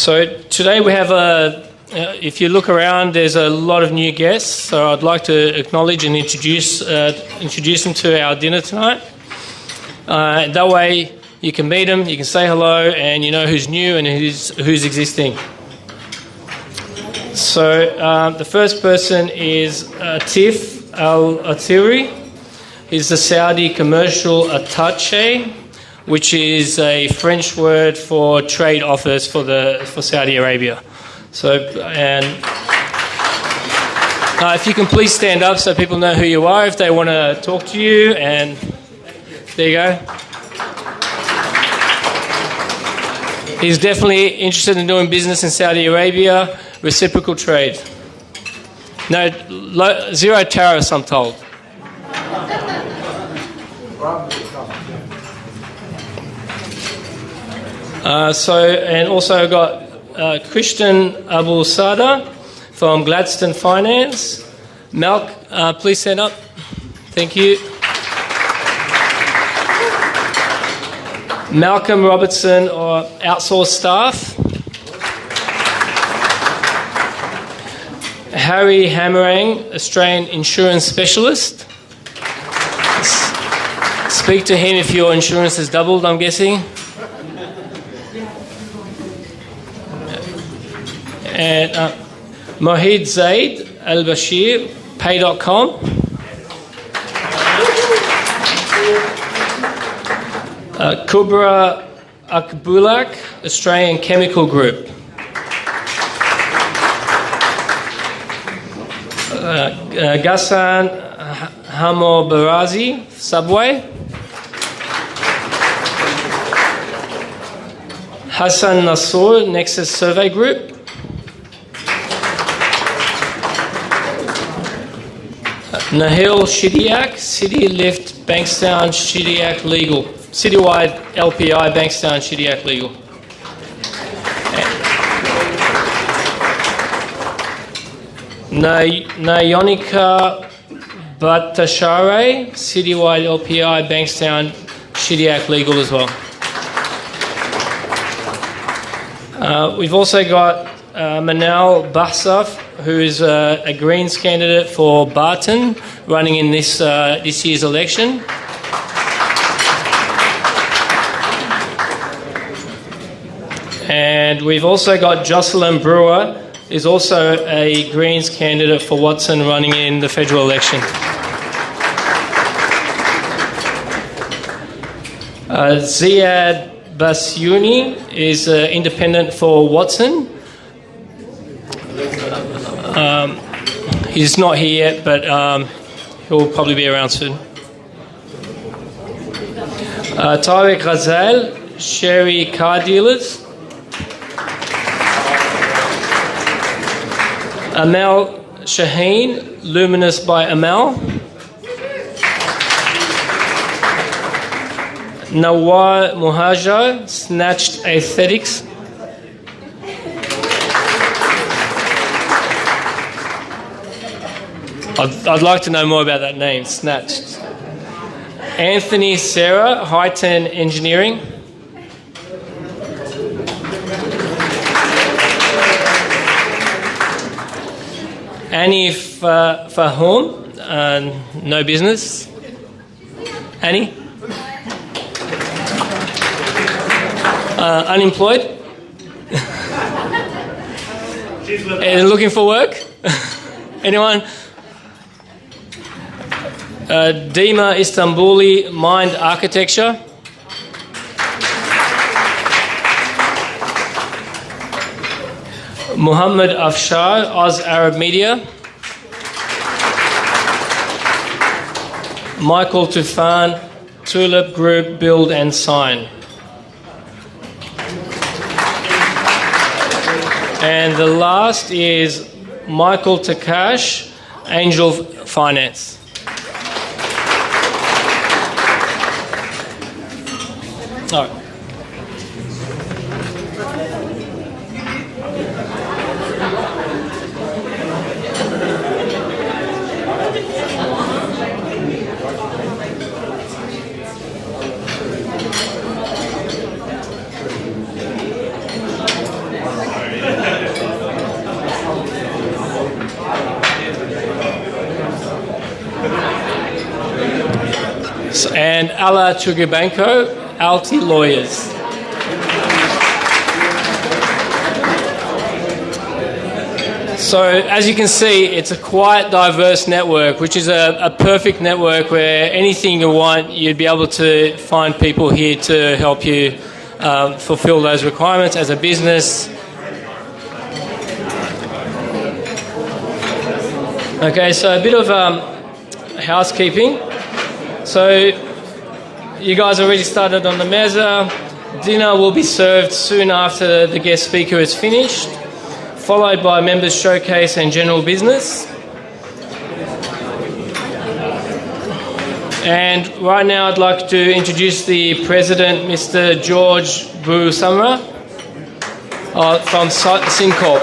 So today we have if you look around, there's a lot of new guests. So I'd like to acknowledge and introduce them to our dinner tonight. That way you can meet them, you can say hello, and you know who's new and who's existing. So the first person is Tif Al-Atiri. He's the Saudi Commercial Attaché, which is a French word for trade office for Saudi Arabia. So, and if you can please stand up so people know who you are if they want to talk to you. And there you go. He's definitely interested in doing business in Saudi Arabia, reciprocal trade. No, zero tariffs, I'm told. And also I've got Christian Abu Sada from Gladstone Finance. Please stand up. Thank you. Malcolm Robertson, or outsourced staff. Harry Hammerang, Australian insurance specialist. Speak to him if your insurance has doubled, I'm guessing. And Mohid Zaid Al-Bashir, Pay.com. Kubra Akbulak, Australian Chemical Group. Ghassan Hamo Barazi, Subway. Hassan Nassour, Nexus Survey Group. Nahil Shidiak, City Lift, Bankstown, Shidiak Legal. Citywide LPI, Bankstown, Shidiak Legal. Nayonika Batashare, Citywide LPI, Bankstown, Shidiak Legal as well. We've also got Manal Bahsaf, who is a Greens candidate for Barton, running in this year's election. And we've also got Jocelyn Brewer, is also a Greens candidate for Watson, running in the federal election. Ziad Basyuni is independent for Watson. He's not here yet, but he'll probably be around soon. Tariq Ghazal, Sherry Car Dealers. Amal Shaheen, Luminous by Amal. Nawar Muhajar, Snatched Aesthetics. I'd like to know more about that name, Snatched. Anthony Serra, Highton Engineering. Annie Fahom, no business. Annie? Unemployed? And looking for work? Anyone? Dima Istanbuli, Mind Architecture. Muhammad Afshar, Oz Arab Media. Michael Tufan, Tulip Group, Build and Sign. And the last is Michael Takash, Angel Finance. All right. and Ala Chugubanko, Alti Lawyers. So, as you can see, it's a quite diverse network, which is a perfect network where anything you want, you'd be able to find people here to help you fulfill those requirements as a business. Okay, so a bit of housekeeping. So, you guys already started on the meza. Dinner will be served soon after the guest speaker is finished, followed by members' showcase and general business. And right now I'd like to introduce the President, Mr. George Busamra from SynCorp.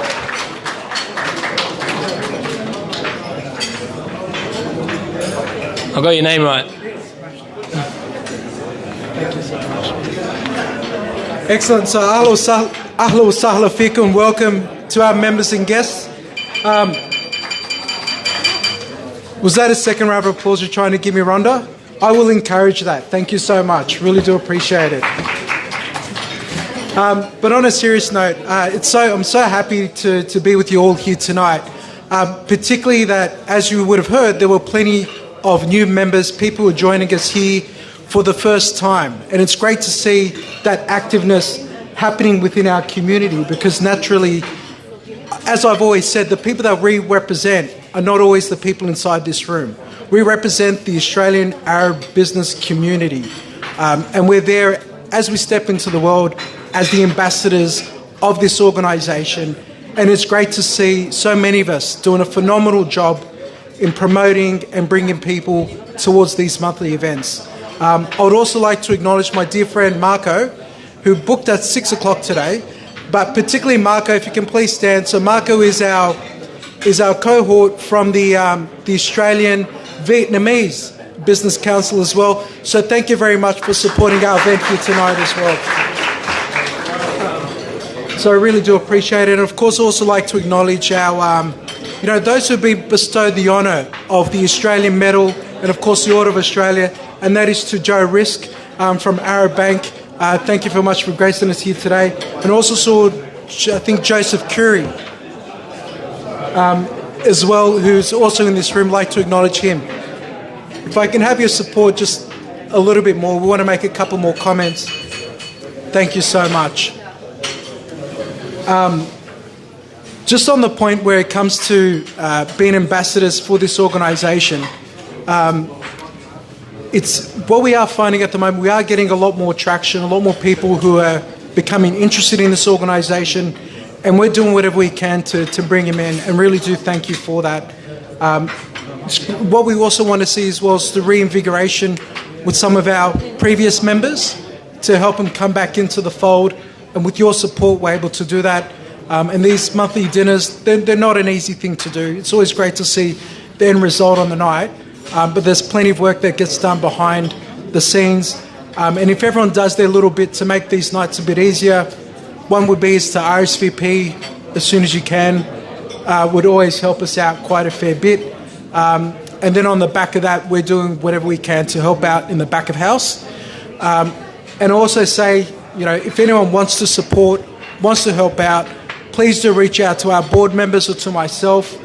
I got your name right. Thank you so much. Excellent. So, ahla wa sahla fikum. Welcome to our members and guests. Was that a second round of applause you're trying to give me, Rhonda? I will encourage that. Thank you so much. Really do appreciate it. But on a serious note, I'm so happy to be with you all here tonight. Particularly that, as you would have heard, there were plenty of new members, people who are joining us here for the first time. And it's great to see that activeness happening within our community, because naturally, as I've always said, the people that we represent are not always the people inside this room. We represent the Australian Arab business community. And we're there as we step into the world as the ambassadors of this organisation. And it's great to see so many of us doing a phenomenal job in promoting and bringing people towards these monthly events. I would also like to acknowledge my dear friend Marco, who booked at 6 o'clock today. But particularly Marco, if you can please stand. So Marco is our cohort from the Australian Vietnamese Business Council as well. So thank you very much for supporting our event here tonight as well. So I really do appreciate it. And of course, I also like to acknowledge our, those who have been bestowed the honour of the Australian Medal and of course the Order of Australia, and that is to Joe Risk from Arab Bank. Thank you very much for gracing us here today. And also saw, I think, Joseph Curry as well, who's also in this room. Like to acknowledge him. If I can have your support just a little bit more, we want to make a couple more comments. Thank you so much. Just on the point where it comes to being ambassadors for this organisation, it's what we are finding at the moment. We are getting a lot more traction, a lot more people who are becoming interested in this organisation, and we're doing whatever we can to bring them in, and really do thank you for that. What we also want to see as well is the reinvigoration with some of our previous members to help them come back into the fold, and with your support we're able to do that. And these monthly dinners, they're not an easy thing to do. It's always great to see the end result on the night. But there's plenty of work that gets done behind the scenes. And if everyone does their little bit to make these nights a bit easier, one would be is to RSVP as soon as you can. Would always help us out quite a fair bit. And then on the back of that, we're doing whatever we can to help out in the back of house. And also say, if anyone wants to support, wants to help out, please do reach out to our board members or to myself.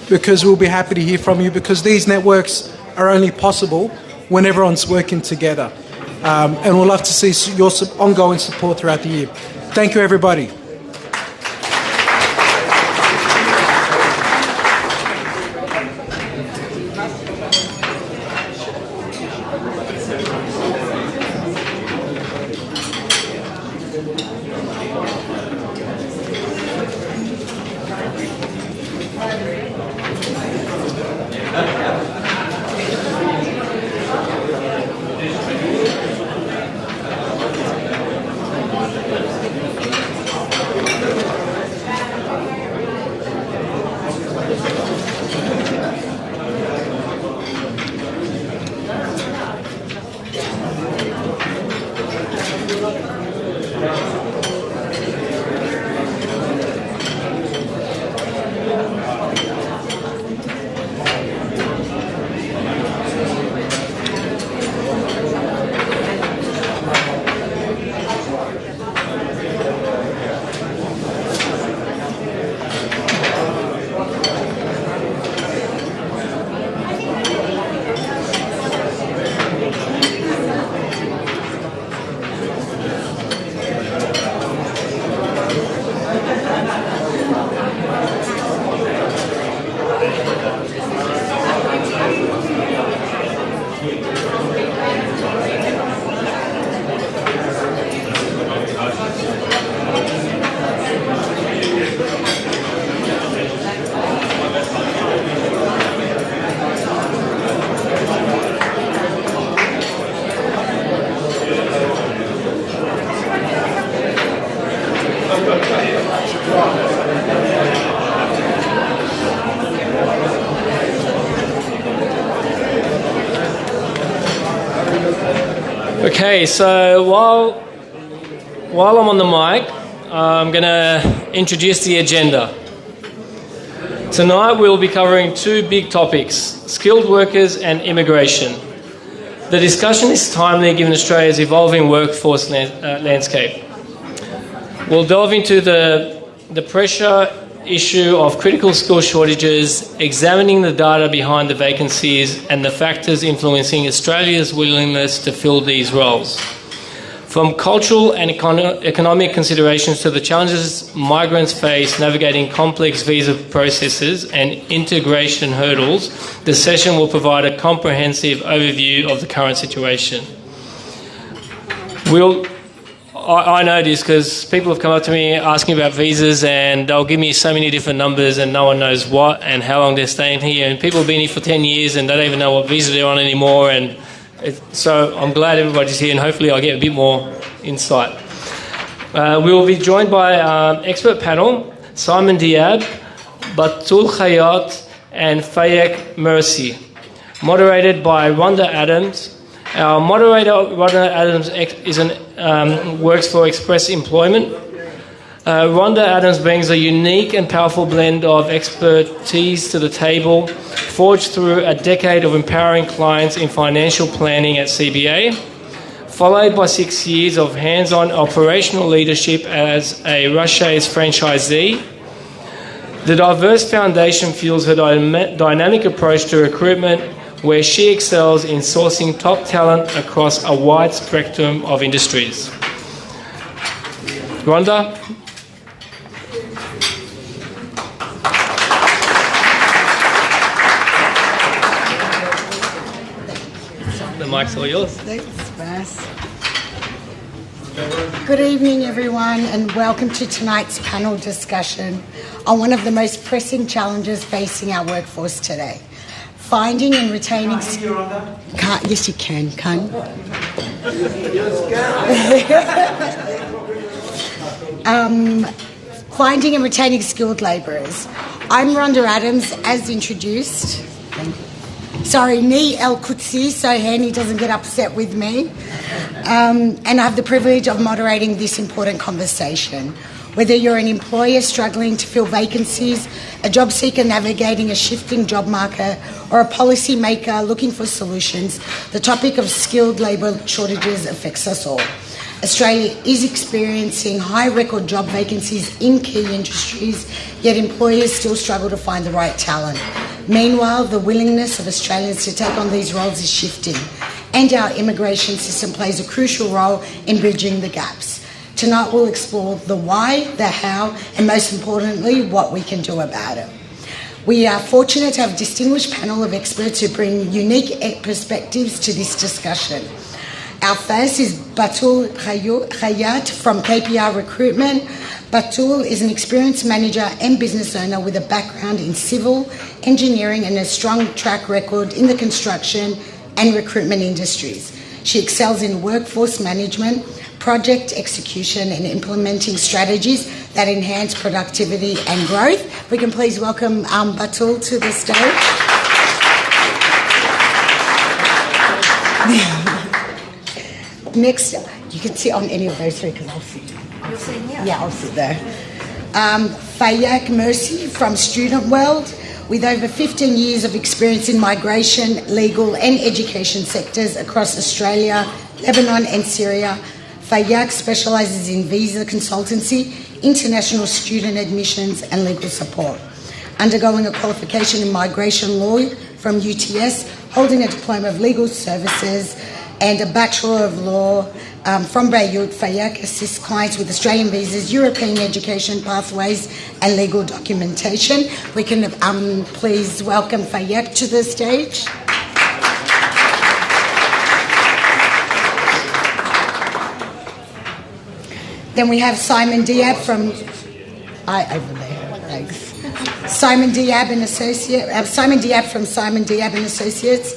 Because we'll be happy to hear from you, because these networks are only possible when everyone's working together. And we'll love to see your ongoing support throughout the year. Thank you, everybody. Okay, so while I'm on the mic, I'm going to introduce the agenda. Tonight we'll be covering two big topics, skilled workers and immigration. The discussion is timely given Australia's evolving workforce landscape. We'll delve into the pressure issue of critical skill shortages, examining the data behind the vacancies and the factors influencing Australia's willingness to fill these roles. From cultural and economic considerations to the challenges migrants face navigating complex visa processes and integration hurdles, the session will provide a comprehensive overview of the current situation. I know this because people have come up to me asking about visas and they'll give me so many different numbers and no one knows what and how long they're staying here, and people have been here for 10 years and they don't even know what visa they're on anymore, and so I'm glad everybody's here and hopefully I'll get a bit more insight. We will be joined by expert panel, Simon Diab, Batul Khayat and Fayak Mercy, moderated by Rhonda Adams. Our moderator, Rhonda Adams, works for Express Employment. Rhonda Adams brings a unique and powerful blend of expertise to the table, forged through a decade of empowering clients in financial planning at CBA, followed by 6 years of hands-on operational leadership as a Russia's franchisee. The diverse foundation fuels her dynamic approach to recruitment, where she excels in sourcing top talent across a wide spectrum of industries. Rhonda? The mic's all yours. Thanks, Bas. Good evening, everyone, and welcome to tonight's panel discussion on one of the most pressing challenges facing our workforce today. Finding and retaining... Yes, you can. Finding and retaining skilled labourers. I'm Rhonda Adams, as introduced. Sorry, Ni El Qudsi, so Hani doesn't get upset with me. And I have the privilege of moderating this important conversation. Whether you're an employer struggling to fill vacancies, a job seeker navigating a shifting job market, or a policy maker looking for solutions, the topic of skilled labour shortages affects us all. Australia is experiencing high record job vacancies in key industries, yet employers still struggle to find the right talent. Meanwhile, the willingness of Australians to take on these roles is shifting, and our immigration system plays a crucial role in bridging the gaps. Tonight we'll explore the why, the how, and most importantly, what we can do about it. We are fortunate to have a distinguished panel of experts who bring unique perspectives to this discussion. Our first is Batul Khayat from KPR Recruitment. Batul is an experienced manager and business owner with a background in civil engineering and a strong track record in the construction and recruitment industries. She excels in workforce management, project execution and implementing strategies that enhance productivity and growth. We can please welcome Batul to the stage. Next, you can sit on any of those three because I'll sit. You'll sit here? Yeah, I'll sit there. Fayak Mercy from Student World, with over 15 years of experience in migration, legal and education sectors across Australia, Lebanon and Syria. Fayak specialises in visa consultancy, international student admissions and legal support. Undergoing a qualification in migration law from UTS, holding a diploma of legal services and a Bachelor of Law from Beirut, Fayak assists clients with Australian visas, European education pathways and legal documentation. We can please welcome Fayak to the stage. Then we have Simon Diab from... over there, thanks. Simon Diab and Associates. Simon Diab from Simon Diab and Associates.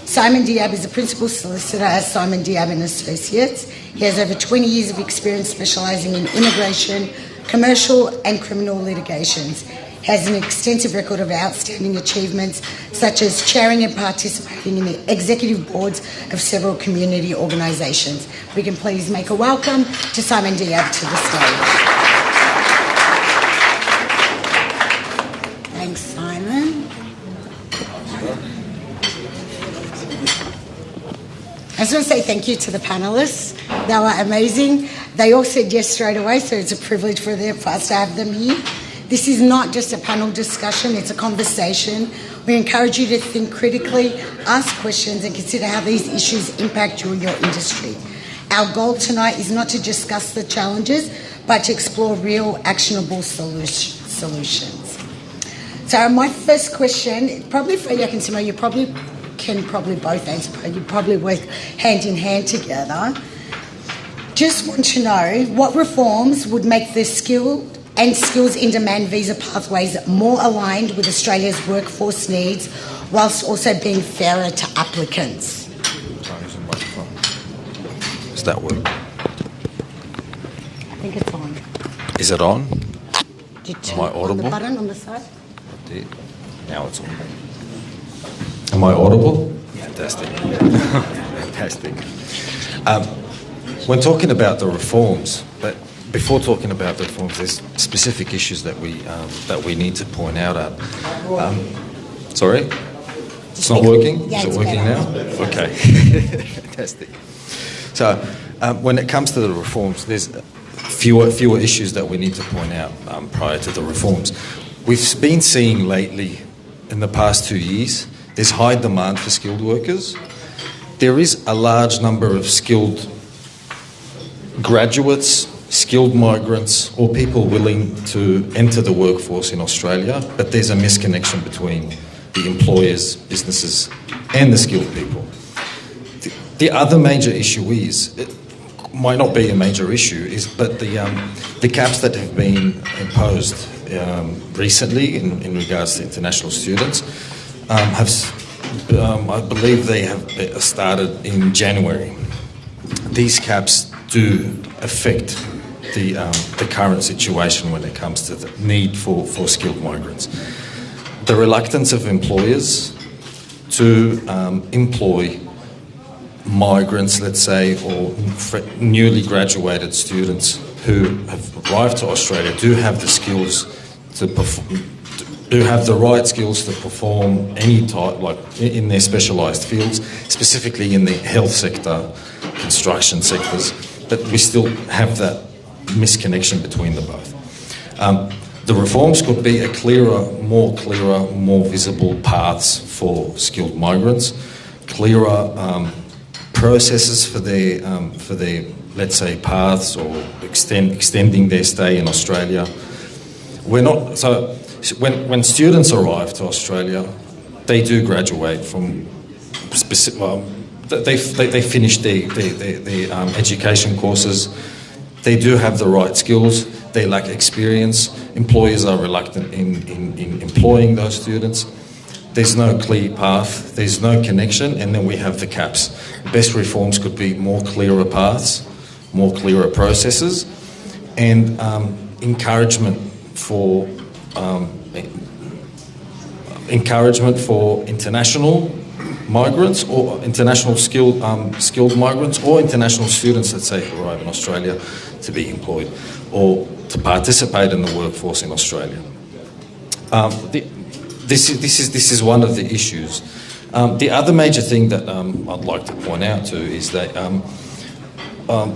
Simon Diab is a principal solicitor at Simon Diab and Associates. He has over 20 years of experience specialising in immigration, commercial and criminal litigations. has an extensive record of outstanding achievements, such as chairing and participating in the executive boards of several community organisations. We can please make a welcome to Simon Diab to the stage. Thanks, Simon. I just want to say thank you to the panellists. They were amazing. They all said yes straight away, so it's a privilege for us to have them here. This is not just a panel discussion, it's a conversation. We encourage you to think critically, ask questions, and consider how these issues impact you and your industry. Our goal tonight is not to discuss the challenges, but to explore real, actionable solutions. So my first question, probably Freddie and Simo, you can both answer, but you probably work hand in hand together. Just want to know what reforms would make the skilled and skills in demand visa pathways more aligned with Australia's workforce needs, whilst also being fairer to applicants. Does that work? I think it's on. Is it on? Am I audible? On the button on the side? Now it's on. Am I audible? Fantastic. Fantastic. When talking about the reforms, but before talking about the reforms, there's specific issues that we need to point out at. Sorry? It's not working? Yeah, Is it working now? Okay. Fantastic. So when it comes to the reforms, there's fewer issues that we need to point out prior to the reforms. We've been seeing lately, in the past 2 years, there's high demand for skilled workers. There is a large number of skilled graduates, skilled migrants, or people willing to enter the workforce in Australia, but there's a misconnection between the employers, businesses, and the skilled people. The other major issue is, it might not be a major issue, but the caps that have been imposed recently in regards to international students I believe they have started in January. These caps do affect the current situation when it comes to the need for skilled migrants. The reluctance of employers to employ migrants, let's say, or newly graduated students who have arrived to Australia do have the skills to do have the right skills to perform any type, like in their specialised fields, specifically in the health sector, construction sectors, but we still have that misconnection between the both. The reforms could be a more visible paths for skilled migrants, clearer processes for their let's say paths or extending their stay in Australia. When students arrive to Australia, they do graduate from they finish their education courses. They do have the right skills. They lack experience. Employers are reluctant in employing those students. There's no clear path. There's no connection, and then we have the caps. The best reforms could be more clearer paths, more clearer processes, and encouragement for international migrants or international skilled migrants or international students, let's say, who arrive in Australia to be employed or to participate in the workforce in Australia. This is one of the issues. The other major thing that I'd like to point out too is that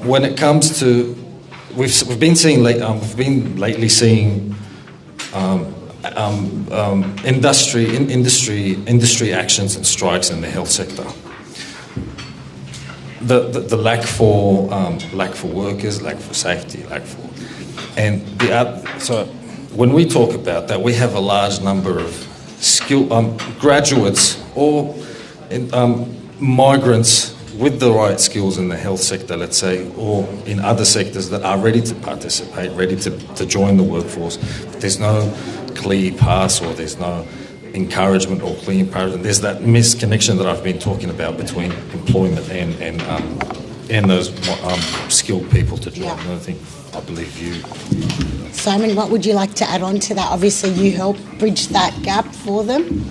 when it comes to we've been lately seeing industry actions and strikes in the health sector. The lack for workers, lack for safety, so when we talk about that, we have a large number of graduates or migrants with the right skills in the health sector, let's say, or in other sectors that are ready to participate, ready to join the workforce. But there's no clear path or there's no encouragement or clear encouragement. There's that misconnection that I've been talking about between employment and and those skilled people to join. Yeah. And I believe you. Simon, what would you like to add on to that? Obviously, you help bridge that gap for them.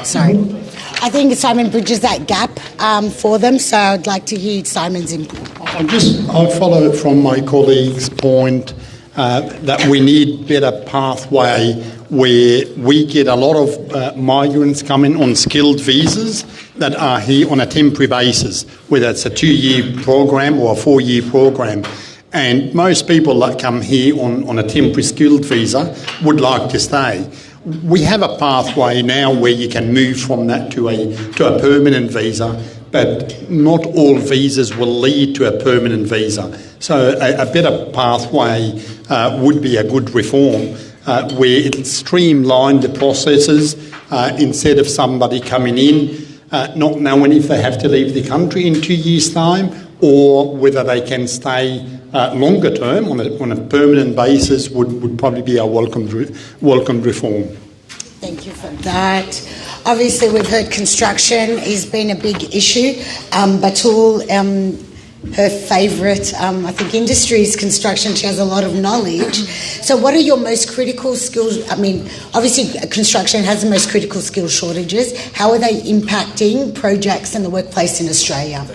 Sorry. I think Simon bridges that gap for them, so I'd like to hear Simon's input. I'll follow from my colleague's point that we need better pathway where we get a lot of migrants coming on skilled visas that are here on a temporary basis, whether it's a 2-year program or a 4-year program. And most people that come here on a temporary skilled visa would like to stay. We have a pathway now where you can move from that to a permanent visa, but not all visas will lead to a permanent visa. So a better pathway would be a good reform where it streamlined the processes instead of somebody coming in not knowing if they have to leave the country in 2 years' time or whether they can stay longer term on a permanent basis would probably be a welcomed reform. Thank you for that. Obviously, we've heard construction has been a big issue. Batul, her favourite, I think, industry is construction. She has a lot of knowledge. So what are your most critical skills? I mean, obviously, construction has the most critical skill shortages. How are they impacting projects in the workplace in Australia?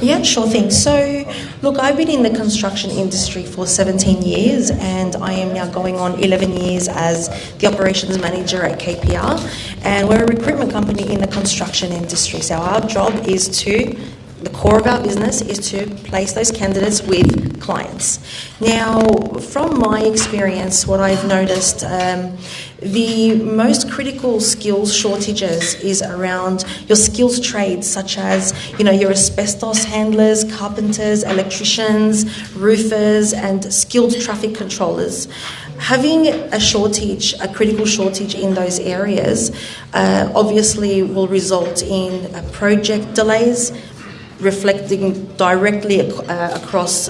Yeah, sure thing. So, look, I've been in the construction industry for 17 years and I am now going on 11 years as the operations manager at KPR, and we're a recruitment company in the construction industry. So our job is the core of our business is to place those candidates with clients. Now, from my experience, what I've noticed, the most critical skills shortages is around your skills trades, such as, your asbestos handlers, carpenters, electricians, roofers, and skilled traffic controllers. Having a critical shortage in those areas obviously will result in project delays, reflecting directly across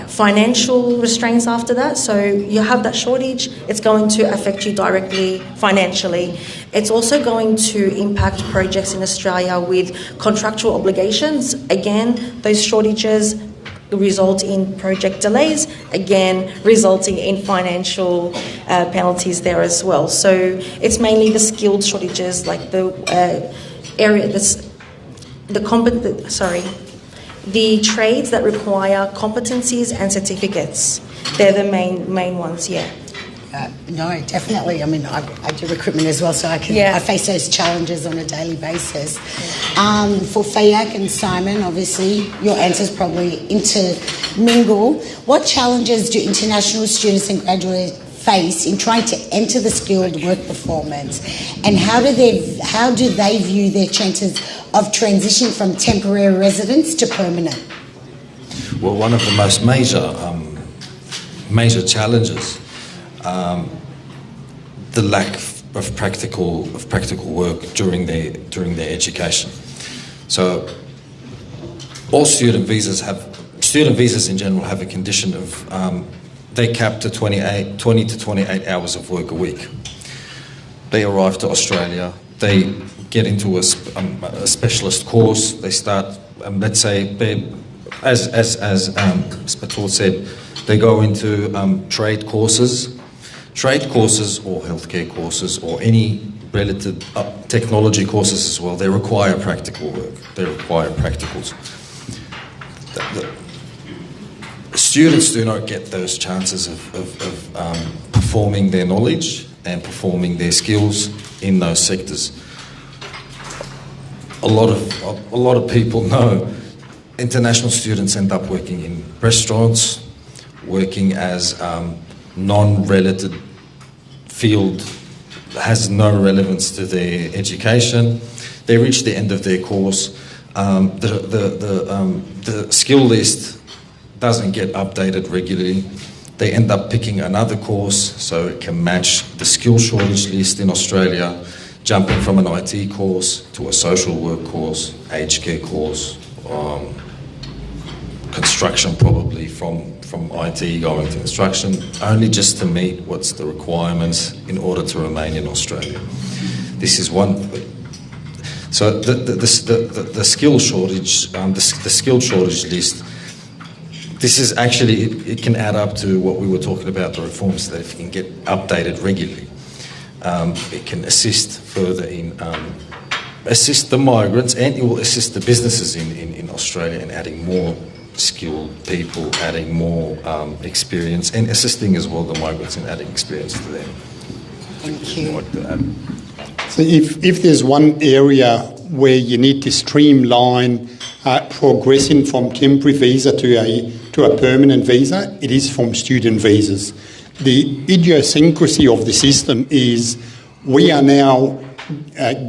financial restraints after that. So you have that shortage, it's going to affect you directly financially. It's also going to impact projects in Australia with contractual obligations. Again, those shortages result in project delays, again resulting in financial penalties there as well. So it's mainly the skilled shortages, like the area that's the trades that require competencies and certificates. They're the main ones, yeah. No, definitely. I mean, I do recruitment as well, so I face those challenges on a daily basis. For Fayak and Simon, obviously, your answers probably intermingle. What challenges do international students and graduates face in trying to enter the skilled work performance, and how do they view their chances of transitioning from temporary residence to permanent? Well, one of the most major challenges, the lack of practical work during their education. So, all student visas in general have a condition of they cap to 20 to 28 hours of work a week. They arrive to Australia, they get into a specialist course, they start, let's say, as Batul said, they go into trade courses or healthcare courses or any related technology courses as well. They require practical work, they require practicals. Students do not get those chances of performing their knowledge and performing their skills in those sectors. A lot of people know international students end up working in restaurants, working as non-related field that has no relevance to their education. They reach the end of their course. The skill list doesn't get updated regularly. They end up picking another course so it can match the skill shortage list in Australia, jumping from an IT course to a social work course, aged care course, construction probably from IT going to construction, only just to meet what's the requirements in order to remain in Australia. This is one. So the skill shortage, the skill shortage list. This is actually, it can add up to what we were talking about, the reforms, that if it can get updated regularly, it can assist further in, assist the migrants, and it will assist the businesses in Australia in adding more skilled people, adding more experience, and assisting as well the migrants in adding experience to them. Thank you. So if there's one area where you need to streamline progressing from temporary visa to a permanent visa, it is from student visas. The idiosyncrasy of the system is we are now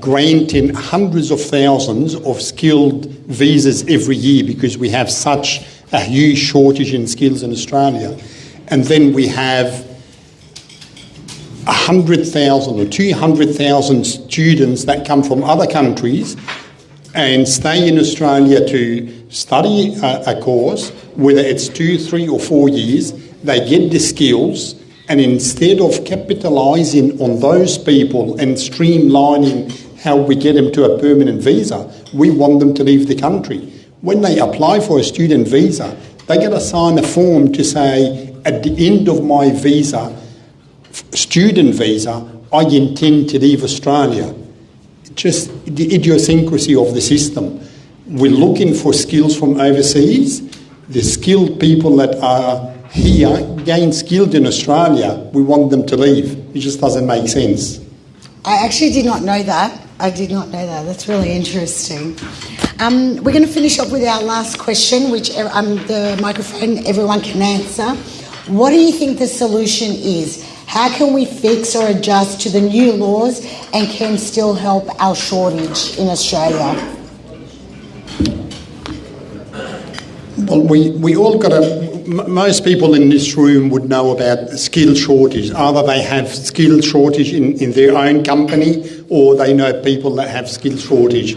granting hundreds of thousands of skilled visas every year because we have such a huge shortage in skills in Australia. And then we have 100,000 or 200,000 students that come from other countries and stay in Australia to study a course, whether it's 2, 3 or 4 years. They get the skills, and instead of capitalising on those people and streamlining how we get them to a permanent visa, we want them to leave the country. When they apply for a student visa, they got to sign a form to say, at the end of my visa, student visa, I intend to leave Australia. Just the idiosyncrasy of the system. We're looking for skills from overseas. The skilled people that are here, gain skilled in Australia, we want them to leave. It just doesn't make sense. I actually did not know that. I did not know that. That's really interesting. We're going to finish up with our last question, which the microphone, everyone can answer. What do you think the solution is? How can we fix or adjust to the new laws and can still help our shortage in Australia? Well, we all got most people in this room would know about skill shortage. Either they have skill shortage in their own company, or they know people that have skill shortage.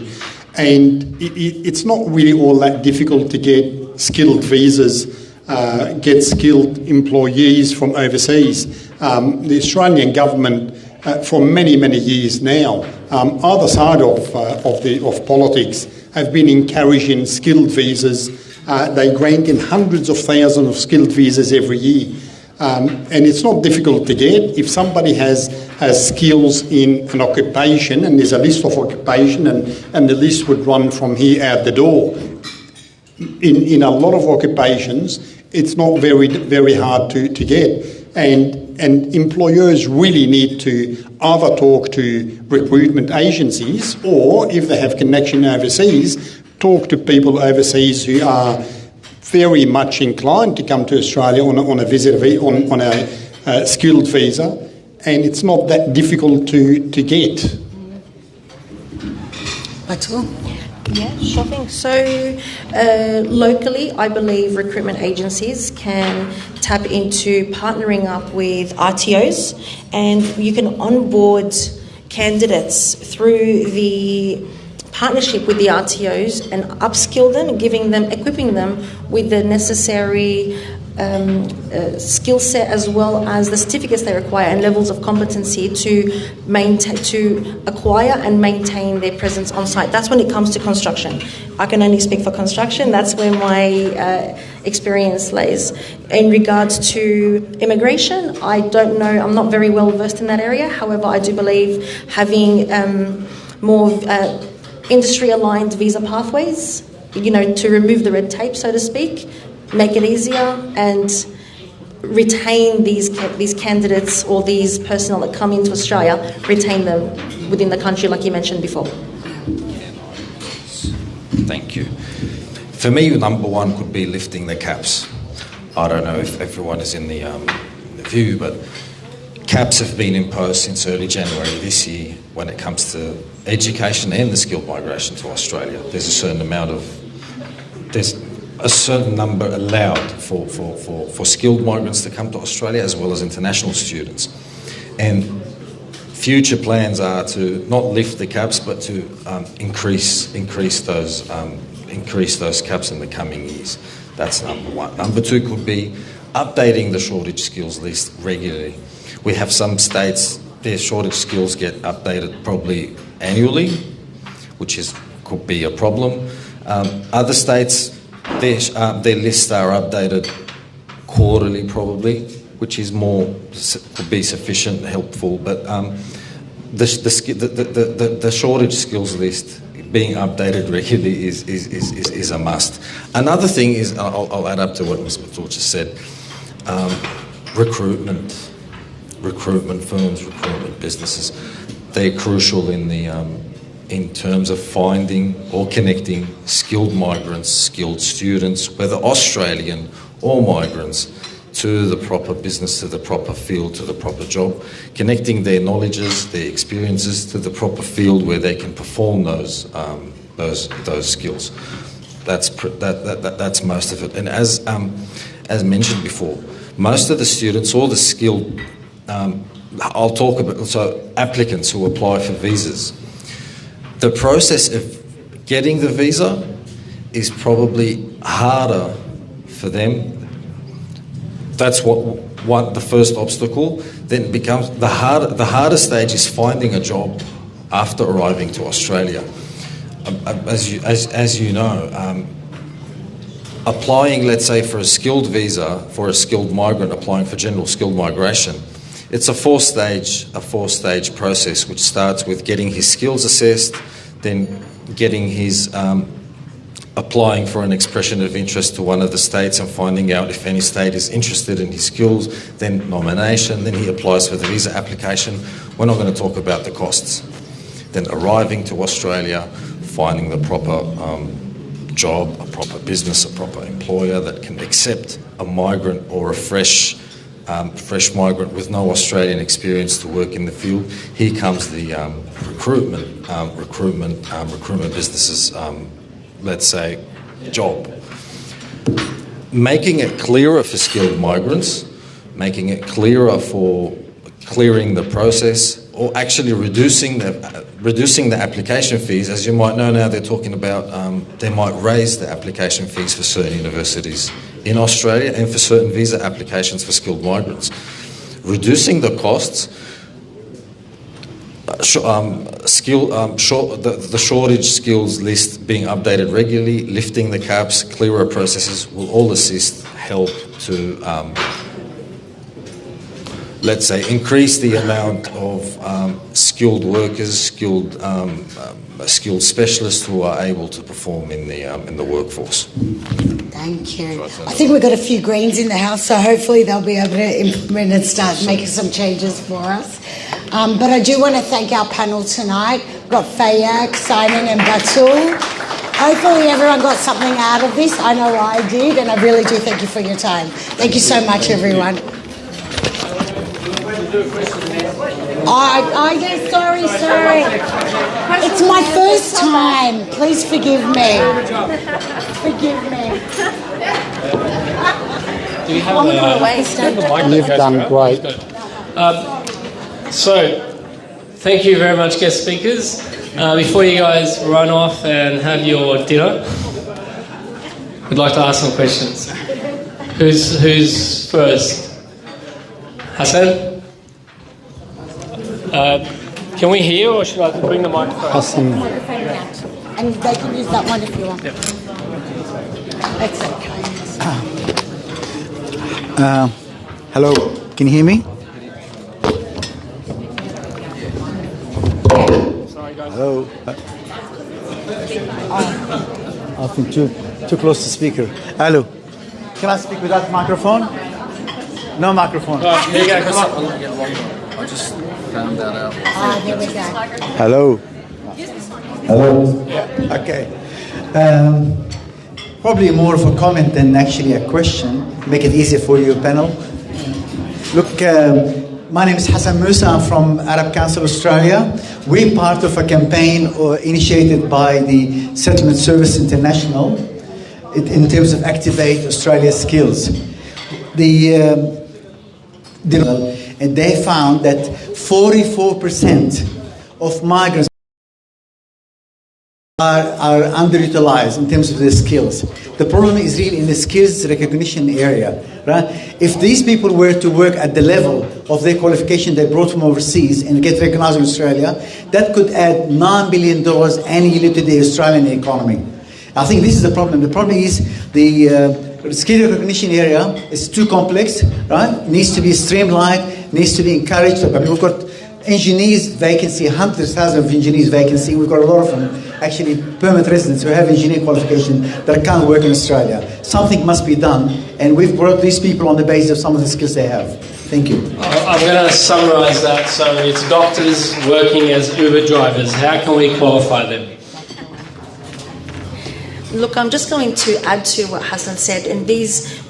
And it's not really all that difficult to get skilled visas, get skilled employees from overseas. The Australian government, for many, many years now, either side of politics, have been encouraging skilled visas. They grant in hundreds of thousands of skilled visas every year. And it's not difficult to get. If somebody has skills in an occupation, and there's a list of occupation, and the list would run from here out the door. In a lot of occupations, it's not very, very hard to get. And employers really need to either talk to recruitment agencies, or if they have connection overseas, talk to people overseas who are very much inclined to come to Australia on a visitor visa, on a skilled visa, and it's not that difficult to get. Yeah, sure thing. So locally, I believe recruitment agencies can tap into partnering up with RTOs, and you can onboard candidates through the partnership with the RTOs and upskill them, equipping them with the necessary skill set, as well as the certificates they require and levels of competency to acquire and maintain their presence on site. That's when it comes to construction. I can only speak for construction. That's where my experience lays. In regards to immigration, I don't know. I'm not very well versed in that area. However, I do believe having more industry-aligned visa pathways, to remove the red tape, so to speak, make it easier, and retain these candidates or these personnel that come into Australia, retain them within the country, like you mentioned before. Thank you. For me, number one could be lifting the caps. I don't know if everyone is in the view, but caps have been imposed since early January this year when it comes to education and the skilled migration to Australia. There's a certain number allowed for skilled migrants to come to Australia, as well as international students. And future plans are to not lift the caps, but to increase those caps in the coming years. That's number one. Number two could be updating the shortage skills list regularly. We have some states, their shortage skills get updated probably annually. could be a problem. Other states, their lists are updated quarterly probably, which is could be sufficient, helpful. But the shortage skills list being updated regularly is a must. Another thing is, I'll add up to what Ms. Mathur just said, recruitment firms, recruitment businesses. They're crucial in terms of finding or connecting skilled migrants, skilled students, whether Australian or migrants, to the proper business, to the proper field, to the proper job, connecting their knowledges, their experiences to the proper field where they can perform those skills. That's most of it. And as mentioned before, most of the students, or the skilled, I'll talk about applicants who apply for visas. The process of getting the visa is probably harder for them. That's the first obstacle. Then it becomes the harder stage is finding a job after arriving to Australia. As you know, applying, let's say, for a skilled visa for a skilled migrant, applying for general skilled migration, it's a four-stage process, which starts with getting his skills assessed, then getting his applying for an expression of interest to one of the states and finding out if any state is interested in his skills, then nomination, then he applies for the visa application. We're not going to talk about the costs. Then arriving to Australia, finding the proper job, a proper business, a proper employer that can accept a migrant or a fresh migrant with no Australian experience to work in the field. Here comes the recruitment businesses, let's say, job. Making it clearer for skilled migrants, making it clearer for clearing the process, or actually reducing the application fees. As you might know now, they're talking about they might raise the application fees for certain universities in Australia and for certain visa applications for skilled migrants. Reducing the costs, the shortage skills list being updated regularly, lifting the caps, clearer processes will all help to let's say, increase the amount of skilled workers, skilled specialists who are able to perform in the workforce. Thank you. I think we've got a few Greens in the House, so hopefully they'll be able to implement and start making some changes for us. But I do want to thank our panel tonight. We've got Fayak, Simon and Batul. Hopefully everyone got something out of this. I know I did, and I really do thank you for your time. Thank you so much, everyone. Yes, sorry. It's my first time. Please forgive me. Do you have You've done great. So, thank you very much, guest speakers. Before you guys run off and have your dinner, we'd like to ask some questions. Who's first? Hassan? Can we hear, or should I bring the microphone? Hassan. And they can use that one if you want. Yep. Excellent. Hello, can you hear me? Sorry, guys. Hello. I think too close to speaker. Hello. Can I speak without microphone? No microphone. Here you go, Chris. I just found that out. There we go. Hello. Yeah. Okay. Probably more of a comment than actually a question. Make it easier for your panel. Look, my name is Hassan Musa. I'm from Arab Council Australia. We're part of a campaign initiated by the Settlement Service International in terms of activate Australia's skills. And they found that 44% of migrants are underutilized in terms of their skills. The problem is really in the skills recognition area, right? If these people were to work at the level of their qualification they brought from overseas and get recognized in Australia, that could add $9 billion annually to the Australian economy. I think this is the problem. The problem is the skill recognition area is too complex, right? Needs to be streamlined, needs to be encouraged. I mean, we've got engineers vacancy, hundreds of thousands of engineers vacancy. We've got a lot of them, actually permanent residents who have engineering qualification that can't work in Australia. Something must be done, and we've brought these people on the basis of some of the skills they have. Thank you. I'm going to summarise that. So it's doctors working as Uber drivers. How can we qualify them? Look, I'm just going to add to what Hassan said, and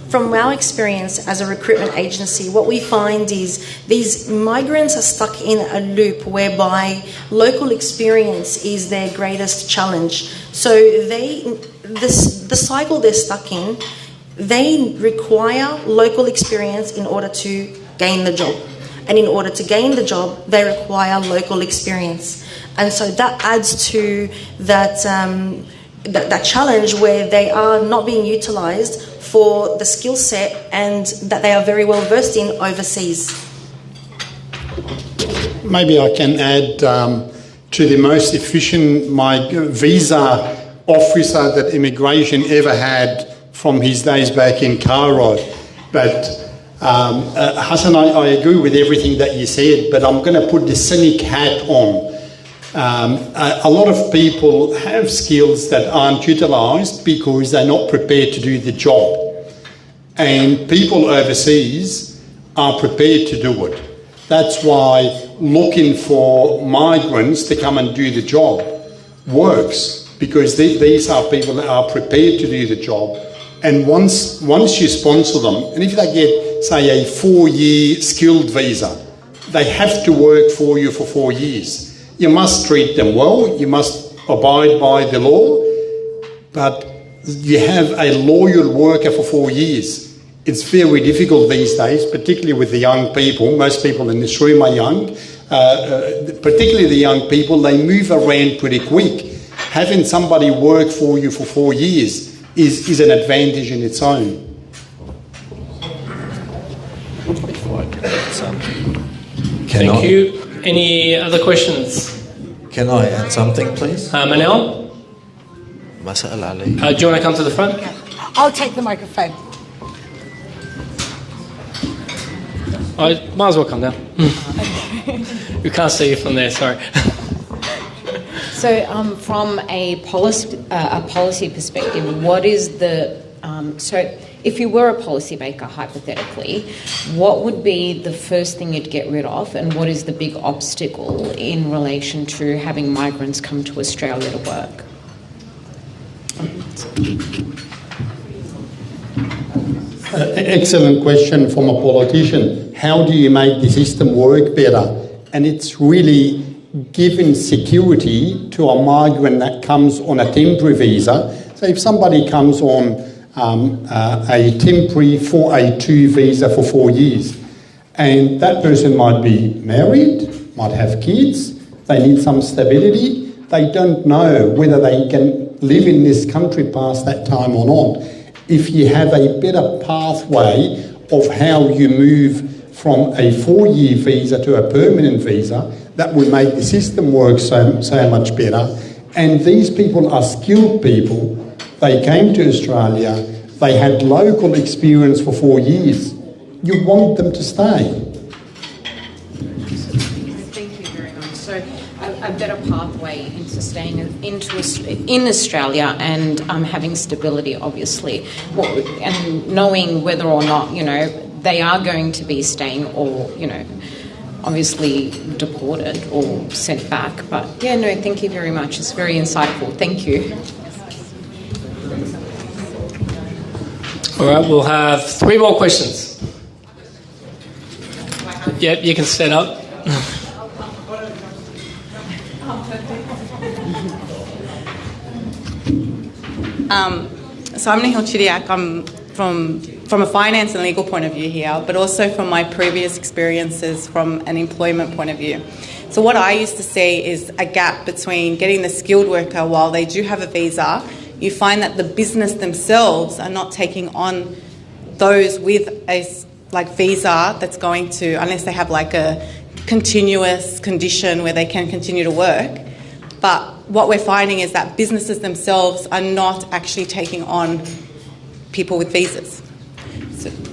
from our experience as a recruitment agency, what we find is these migrants are stuck in a loop whereby local experience is their greatest challenge. So the cycle they're stuck in, they require local experience in order to gain the job. And in order to gain the job, they require local experience. And so that adds to that challenge where they are not being utilised for the skill set and that they are very well versed in overseas. Maybe I can add to the most efficient visa officer that immigration ever had from his days back in Cairo. But Hassan, I agree with everything that you said, but I'm going to put the cynic hat on. A lot of people have skills that aren't utilised because they're not prepared to do the job. And people overseas are prepared to do it. That's why looking for migrants to come and do the job works, because these are people that are prepared to do the job. And once you sponsor them, and if they get, say, a 4-year skilled visa, they have to work for you for 4 years. You must treat them well, you must abide by the law, but you have a loyal worker for 4 years. It's very difficult these days, particularly with the young people. Most people in this room are young. Particularly the young people, they move around pretty quick. Having somebody work for you for 4 years is an advantage in its own. Thank you. Any other questions? Can I add something, please? Manel? Masa'al Ali. Do you want to come to the front? I'll take the microphone. I might as well come down. We can't see you from there, sorry. So from a policy perspective, what is the... so if you were a policymaker, hypothetically, what would be the first thing you'd get rid of, and what is the big obstacle in relation to having migrants come to Australia to work? Excellent question from a politician. How do you make the system work better? And it's really giving security to a migrant that comes on a temporary visa. So if somebody comes on a temporary 4A2 visa for 4 years, and that person might be married, might have kids, they need some stability, they don't know whether they can live in this country past that time or not. If you have a better pathway of how you move from a 4-year visa to a permanent visa, that will make the system work so much better. And these people are skilled people. They came to Australia, they had local experience for 4 years. You want them to stay. Thank you very much. So a better pathway into staying in Australia and having stability, obviously, and knowing whether or not, they are going to be staying or, obviously deported or sent back. But thank you very much. It's very insightful. Thank you. All right, we'll have 3 more questions. Yep, you can stand up. So I'm Nihal Chidiak. I'm from a finance and legal point of view here, but also from my previous experiences from an employment point of view. So what I used to see is a gap between getting the skilled worker while they do have a visa. You find that the business themselves are not taking on those with a visa that's going to, unless they have like a continuous condition where they can continue to work. But what we're finding is that businesses themselves are not actually taking on people with visas.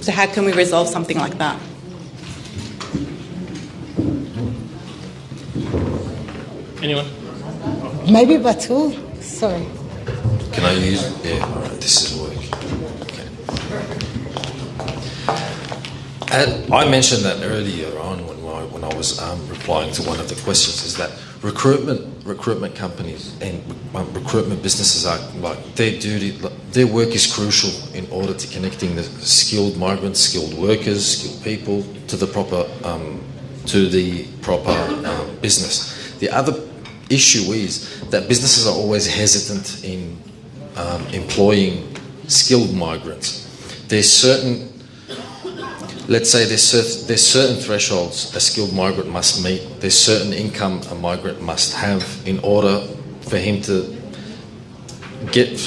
So how can we resolve something like that? Anyone? Maybe Batul. Sorry. Can I use? Yeah, all right, this is working. Okay. I mentioned that earlier on when I was replying to one of the questions, is that recruitment companies and recruitment businesses are like their work is crucial in order to connecting the skilled migrants, skilled workers, skilled people to the proper business. The other issue is that businesses are always hesitant in employing skilled migrants. There's certain thresholds a skilled migrant must meet. There's certain income a migrant must have in order for him to get.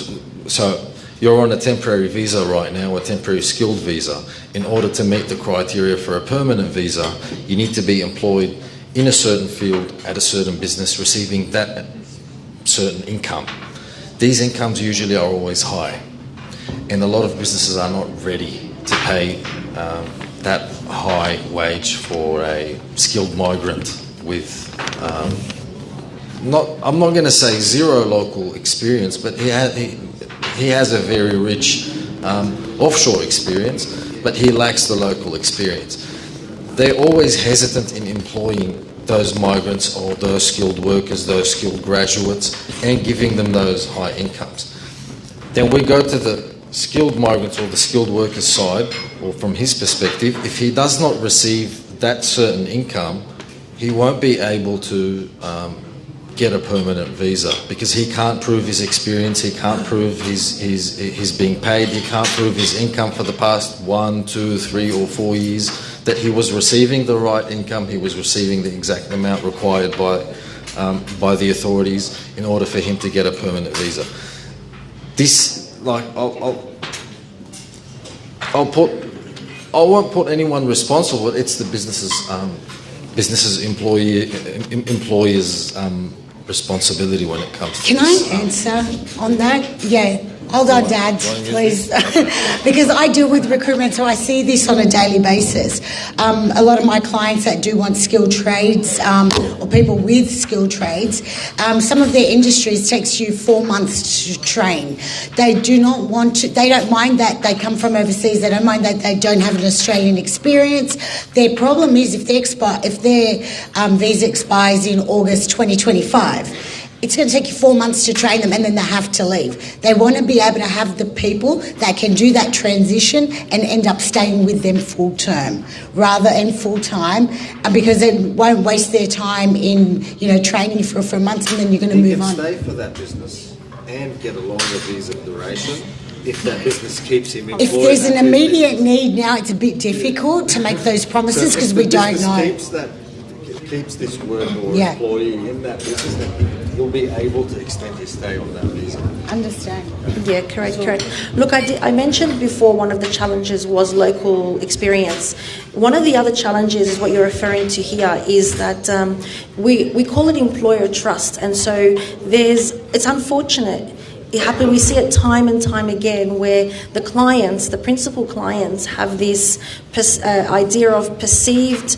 So you're on a temporary visa right now, a temporary skilled visa. In order to meet the criteria for a permanent visa, you need to be employed in a certain field at a certain business, receiving that certain income. These incomes usually are always high, and a lot of businesses are not ready to pay that high wage for a skilled migrant with I'm not going to say zero local experience, but he has a very rich offshore experience, but he lacks the local experience. They're always hesitant in employing those migrants or those skilled workers, those skilled graduates, and giving them those high incomes. Then we go to the skilled migrants or the skilled workers side, or from his perspective, if he does not receive that certain income, he won't be able to get a permanent visa because he can't prove his experience, he can't prove he's being paid, he can't prove his income for the past 1, 2, 3 or 4 years, that he was receiving the right income, he was receiving the exact amount required by the authorities in order for him to get a permanent visa. I won't put anyone responsible. It's the business's employer's responsibility when it comes to Can this. I answer on that? Yeah. Hold on, Dad, please. Because I deal with recruitment, so I see this on a daily basis. A lot of my clients that do want skilled trades or people with skilled trades, some of their industries takes you 4 months to train. They do not want to, they don't mind that they come from overseas, they don't mind that they don't have an Australian experience. Their problem is if their visa expires in August 2025, it's going to take you 4 months to train them and then they have to leave. They want to be able to have the people that can do that transition and end up staying with them full term rather than full time, because they won't waste their time in training for months and then you're going to move on. He can stay for that business and get a longer visa duration if that business keeps him employed. If there's an immediate need now, it's a bit difficult to make those promises because we don't know. Keeps this worker or employee in that business, then he'll be able to extend his stay on that visa. Understand. Yeah, correct. Look, I mentioned before one of the challenges was local experience. One of the other challenges is what you're referring to here is that we call it employer trust, and so it's unfortunate. We see it time and time again where the clients, the principal clients, have this idea of perceived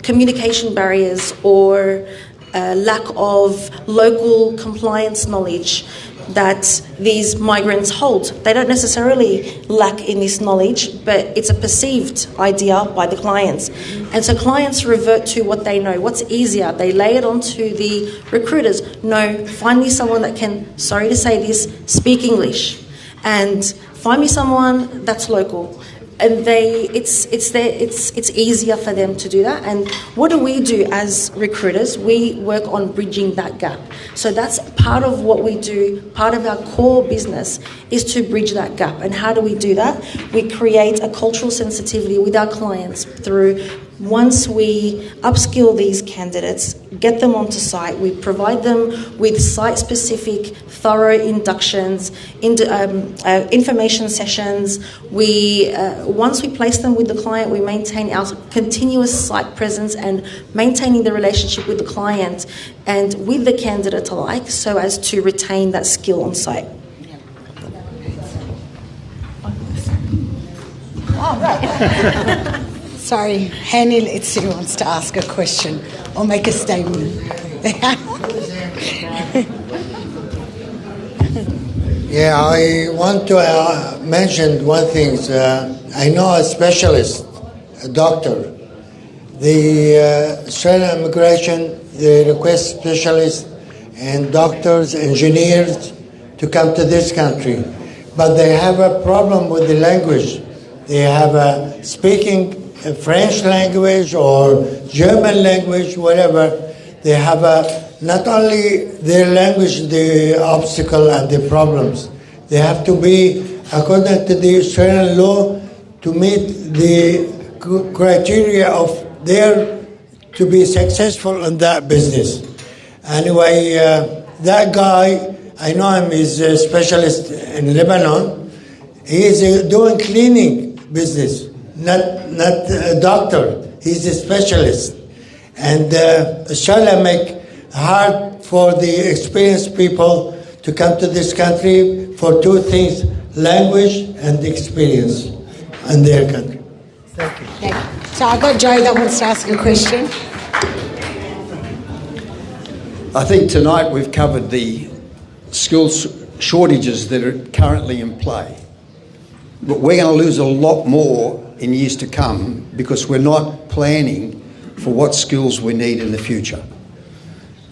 communication barriers or lack of local compliance knowledge that these migrants hold. They don't necessarily lack in this knowledge, but it's a perceived idea by the clients. And so clients revert to what they know, what's easier. They lay it onto the recruiters. No, find me someone that can, sorry to say this, speak English. And find me someone that's local. And it's easier for them to do that. And what do we do as recruiters? We work on bridging that gap. So that's part of what we do. Part of our core business is to bridge that gap. And how do we do that? We create a cultural sensitivity with our clients through Once we upskill these candidates, get them onto site, we provide them with site-specific, thorough inductions, information sessions. Once we place them with the client, we maintain our continuous site presence and maintaining the relationship with the client and with the candidate alike, so as to retain that skill on site. Oh, right. Sorry, Hani Litsi wants to ask a question or make a statement. Yeah, I want to mention one thing. I know a specialist, a doctor. The Australian immigration, they request specialists and doctors, engineers to come to this country. But they have a problem with the language. They have speaking French language or German language, whatever. They have not only their language, the obstacle and the problems. They have to be, according to the Australian law, to meet the criteria of their to be successful in that business. Anyway, that guy, I know him, he's a specialist in Lebanon. He is doing cleaning business, not a doctor. He's a specialist. And Australia make hard for the experienced people to come to this country for two things, language and experience in their country. Thank you. Thank you. So I've got Joe that wants to ask a question. I think tonight we've covered the skills shortages that are currently in play. But we're going to lose a lot more in years to come because we're not planning for what skills we need in the future.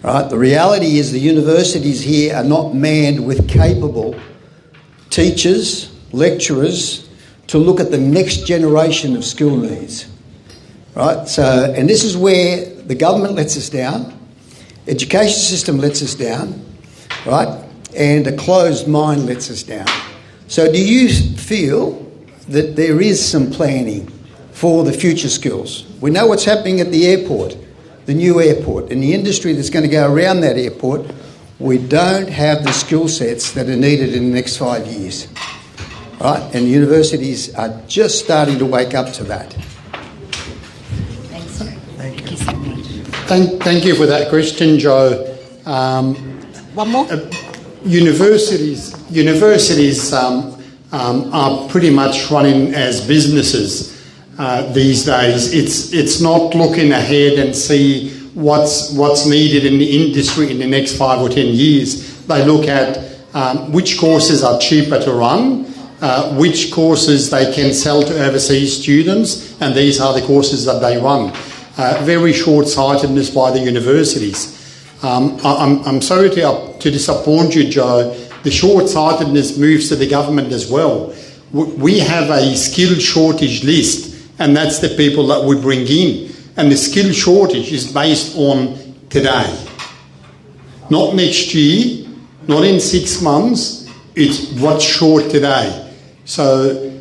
Right? The reality is the universities here are not manned with capable teachers, lecturers, to look at the next generation of skill needs. Right? So, and this is where the government lets us down, education system lets us down, right? And a closed mind lets us down. So do you feel that there is some planning for the future skills? We know what's happening at the airport, the new airport, and the industry that's going to go around that airport. We don't have the skill sets that are needed in the next 5 years, right? And the universities are just starting to wake up to that. Thanks. Thank you so much. Thank you for that question, Joe. One more? Universities are pretty much running as businesses these days. It's not looking ahead and see what's needed in the industry in the next 5 or 10 years. They look at which courses are cheaper to run, which courses they can sell to overseas students, and these are the courses that they run. Very short-sightedness by the universities. I'm sorry to disappoint you, Joe. The short-sightedness moves to the government as well. We have a skill shortage list, and that's the people that we bring in. And the skill shortage is based on today. Not next year, not in 6 months, it's what's short today. So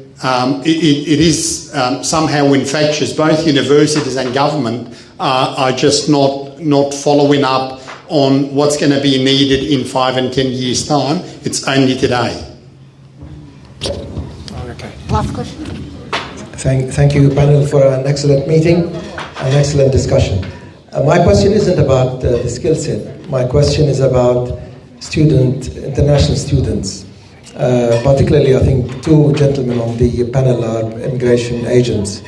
it is somehow infectious. Both universities and government are just not following up on what's going to be needed in 5 and 10 years' time. It's only today. Okay. Last question. Thank you, panel, for an excellent meeting, an excellent discussion. My question isn't about the skill set. My question is about international students. Particularly, I think 2 gentlemen on the panel are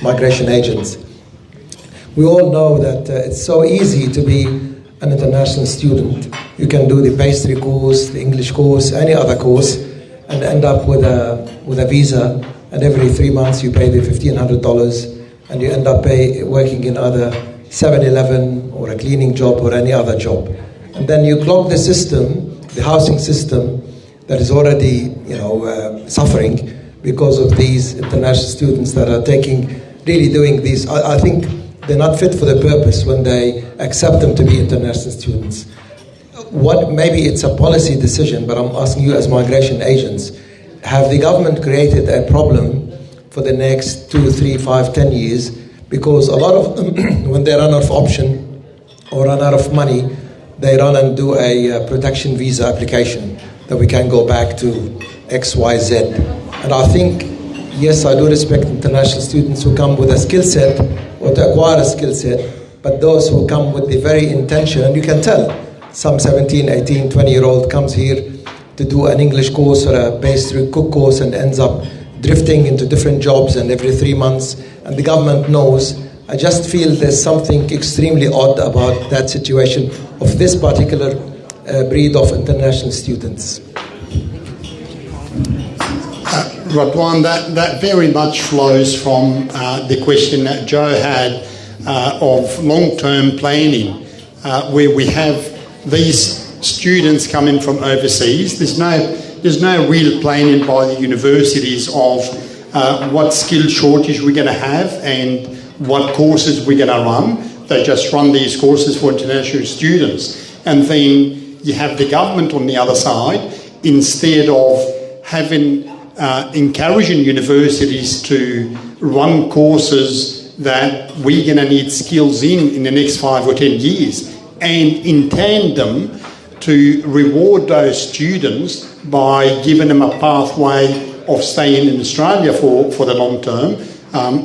migration agents. We all know that it's so easy to be an international student. You can do the pastry course, the English course, any other course, and end up with a visa. And every 3 months you pay the $1,500, and you end up working in either 7-Eleven or a cleaning job or any other job. And then you clog the system, the housing system, that is already, suffering because of these international students that are doing these. I think they're not fit for the purpose when they accept them to be international students. Maybe it's a policy decision, but I'm asking you as migration agents, have the government created a problem for the next 2, 3, 5, 10 years because a lot of them, when they run out of option or run out of money, they run and do a protection visa application that we can go back to XYZ. And I think, yes, I do respect international students who come with a skill set or to acquire a skill set, but those who come with the very intention, and you can tell, some 17, 18, 20-year-old comes here to do an English course or a pastry cook course and ends up drifting into different jobs and every 3 months, and the government knows. I just feel there's something extremely odd about that situation of this particular breed of international students. Radwan, that very much flows from the question that Joe had of long-term planning, where we have these students coming from overseas. There's no real planning by the universities of what skill shortage we're going to have and what courses we're going to run. They just run these courses for international students. And then you have the government on the other side, instead of encouraging universities to run courses that we're going to need skills in the next 5 or 10 years, and in tandem to reward those students by giving them a pathway of staying in Australia for the long term.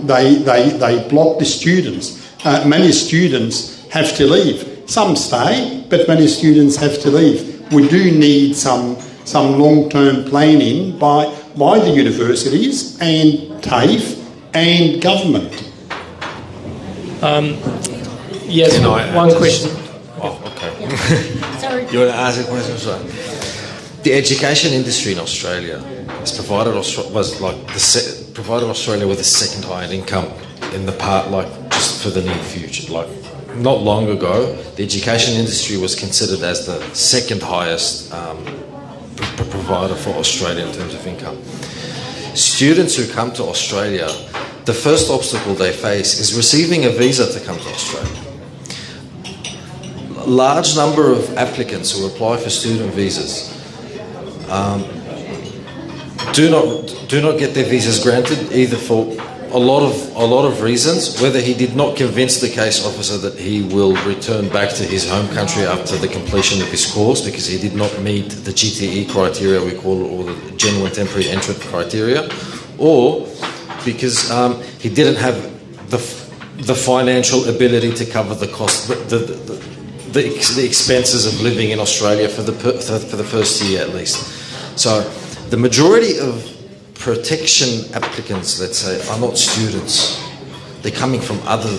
They block the students. Many students have to leave. Some stay, but many students have to leave. We do need some long-term planning by the universities and TAFE and government. Yes, one question. Oh, okay. Sorry. You want to ask a question? Sorry. The education industry in Australia has provided Australia with the second highest income in the part, just for the near future. Not long ago, the education industry was considered as the second highest provider for Australia in terms of income. Students who come to Australia, the first obstacle they face is receiving a visa to come to Australia. A large number of applicants who apply for student visas do not get their visas granted, either for a lot of reasons, whether he did not convince the case officer that he will return back to his home country after the completion of his course because he did not meet the GTE criteria, we call it, or the genuine temporary entrant criteria, or because he didn't have the financial ability to cover the cost, the expenses of living in Australia for the first year at least. So the majority of protection applicants, let's say, are not students. They're coming from other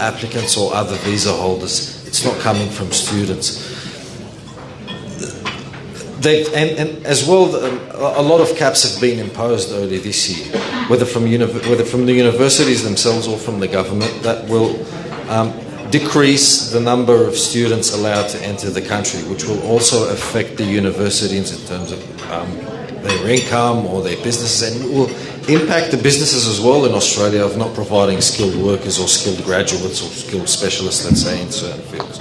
applicants or other visa holders. It's not coming from students. And as well, a lot of caps have been imposed early this year, whether from the universities themselves or from the government, that will decrease the number of students allowed to enter the country, which will also affect the universities in terms of their income or their businesses, and will impact the businesses as well in Australia of not providing skilled workers or skilled graduates or skilled specialists, let's say, in certain fields.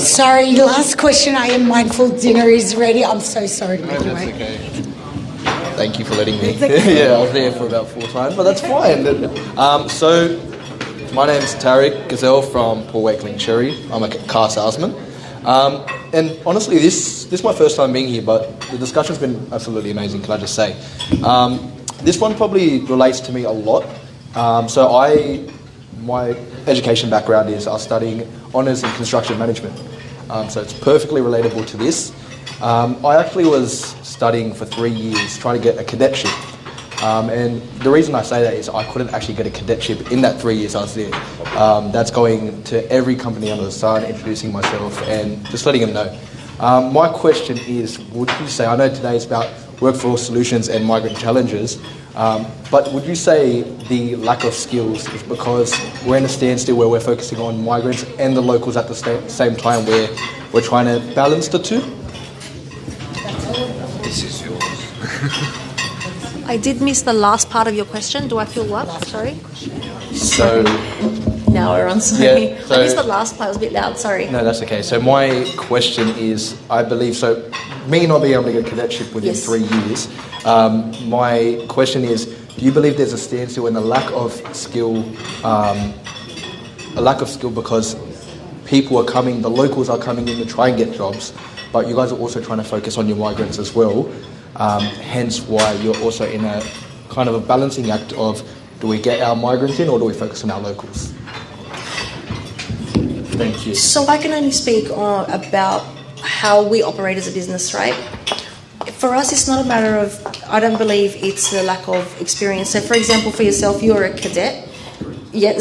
Sorry, last question. I am mindful dinner is ready. I'm so sorry to make you wait. Okay. Thank you for letting me. Yeah, I was there for about 4 times, but that's fine. So, my name's Tariq Gazelle from Paul Wakeling Cherry. I'm a car salesman. And honestly, this is my first time being here, but the discussion's been absolutely amazing, can I just say. This one probably relates to me a lot. My education background is I was studying honours in construction management. So it's perfectly relatable to this. I actually was studying for 3 years, trying to get a cadetship. And the reason I say that is I couldn't actually get a cadetship in that 3 years I was there. That's going to every company under the sun, introducing myself and just letting them know. My question is, would you say, I know today is about workforce solutions and migrant challenges, but would you say the lack of skills is because we're in a standstill where we're focusing on migrants and the locals at the same time, where we're trying to balance the two? This is yours. I did miss the last part of your question. Do I feel what? Sorry. So now we're on. Sorry. Yeah, so, I missed the last part. It was a bit loud. Sorry. No, that's okay. So my question is, I believe, so me not being able to get a cadetship within 3 years, my question is, do you believe there's a standstill and a lack of skill because people are coming, the locals are coming in to try and get jobs, but you guys are also trying to focus on your migrants as well, hence why you're also in a kind of a balancing act of, do we get our migrants in or do we focus on our locals? Thank you. So I can only speak about how we operate as a business, right? For us, it's not a matter of, I don't believe it's a lack of experience. So for example, for yourself, you're a cadet, yet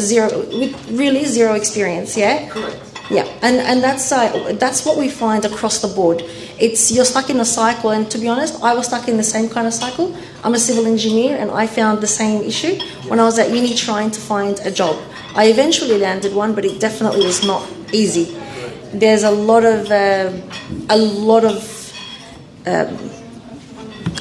really zero experience, yeah? Correct. Yeah, and that's what we find across the board. It's you're stuck in a cycle, and to be honest, I was stuck in the same kind of cycle. I'm a civil engineer, and I found the same issue when I was at uni trying to find a job. I eventually landed one, but it definitely was not easy. There's a lot of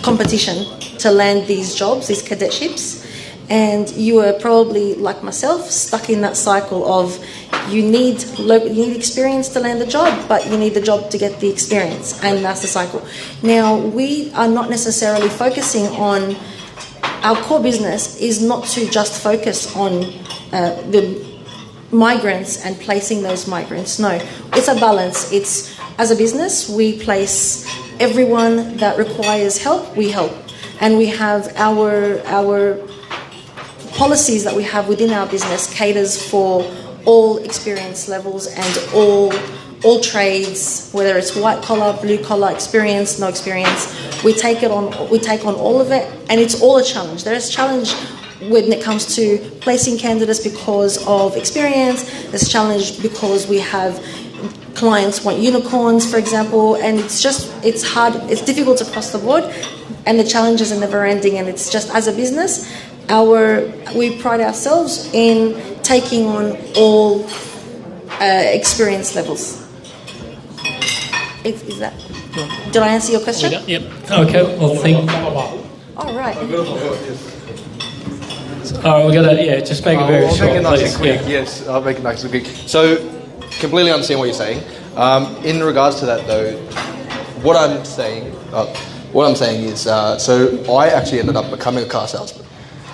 competition to land these jobs, these cadetships, and you are probably like myself stuck in that cycle of you need experience to land the job, but you need the job to get the experience, and that's the cycle. Now, we are not necessarily focusing on, our core business is not to just focus on the migrants and placing those migrants. No, it's a balance. It's, as a business, we place everyone that requires help, we help. And we have our policies that we have within our business caters for all experience levels and all trades, whether it's white collar, blue collar, experience, no experience. We take on all of it, and it's all a challenge. There's a challenge when it comes to placing candidates because of experience. There's a challenge because we have clients want unicorns, for example, and it's hard, it's difficult across the board, and the challenges are never ending. And it's just, as a business, we pride ourselves in taking on all experience levels. Is that? Did I answer your question? Yep. Okay. Well, thank. All right. We're gonna just make it very short. Make it nice and quick. Yeah. Yes, I'll make it nice and quick. So, completely understand what you're saying. In regards to that, though, what I'm saying is, so I actually ended up becoming a car salesman.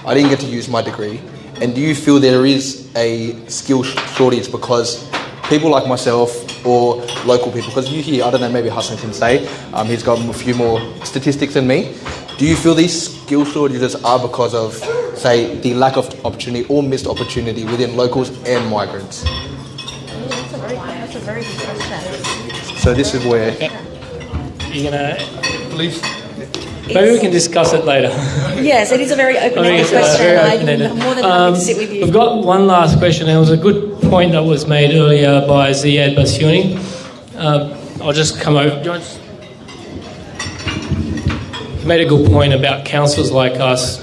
I didn't get to use my degree. And do you feel there is a skill shortage because people like myself or local people, because you hear, I don't know, maybe Hassan can say, he's got a few more statistics than me. Do you feel these skill shortages are because of, say, the lack of opportunity or missed opportunity within locals and migrants? That's a very good question. So this is where... You're going to... Please... Maybe we can discuss it later. Yes, it is a very open-ended question. I'm more than happy to sit with you. We've got one last question. There was a good point that was made earlier by Ziad Basuni. I'll just come over. He made a good point about councils like us.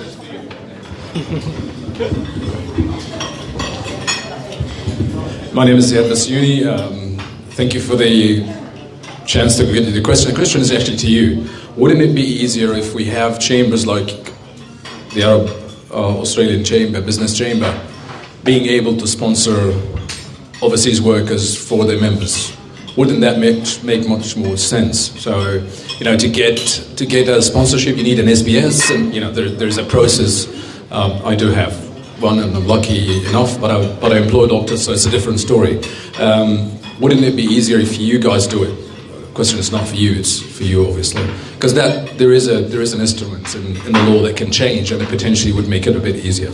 My name is Ziad Basuni. Thank you for the chance to get to the question. The question is actually to you. Wouldn't it be easier if we have chambers like the Arab Australian Chamber, Business Chamber, being able to sponsor overseas workers for their members? Wouldn't that make much more sense? So, to get a sponsorship, you need an SBS, and there's a process. I do have one, and I'm lucky enough, but I employ doctors, so it's a different story. Wouldn't it be easier if you guys do it? The question is not for you; it's for you, obviously, because there is an instrument in the law that can change, and it potentially would make it a bit easier.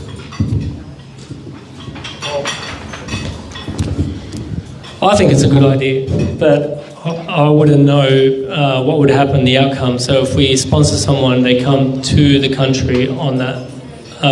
I think it's a good idea, but I wouldn't know what would happen, the outcome. So if we sponsor someone, they come to the country on that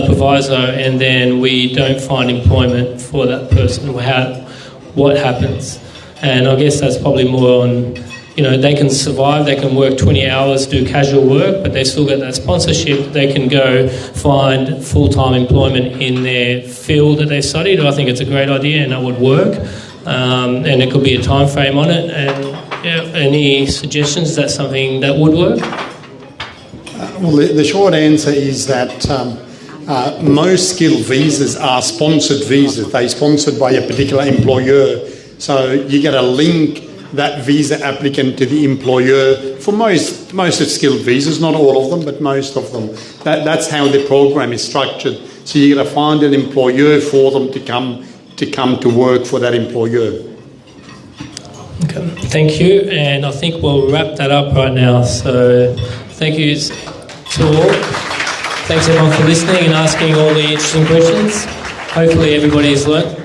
proviso, and then we don't find employment for that person, what happens? And I guess that's probably more on, they can survive, they can work 20 hours, do casual work, but they still get that sponsorship. They can go find full-time employment in their field that they studied. I think it's a great idea, and that would work. And it could be a time frame on it. And any suggestions? Is that something that would work? Well, the short answer is that most skilled visas are sponsored visas. They're sponsored by a particular employer. So you get a link that visa applicant to the employer for most of skilled visas, not all of them, but most of them. That's how the program is structured. So you're going to find an employer for them to come to work for that employer. Okay. Thank you, and I think we'll wrap that up right now. So thank you to all. Thanks everyone for listening and asking all the interesting questions. Hopefully everybody's learnt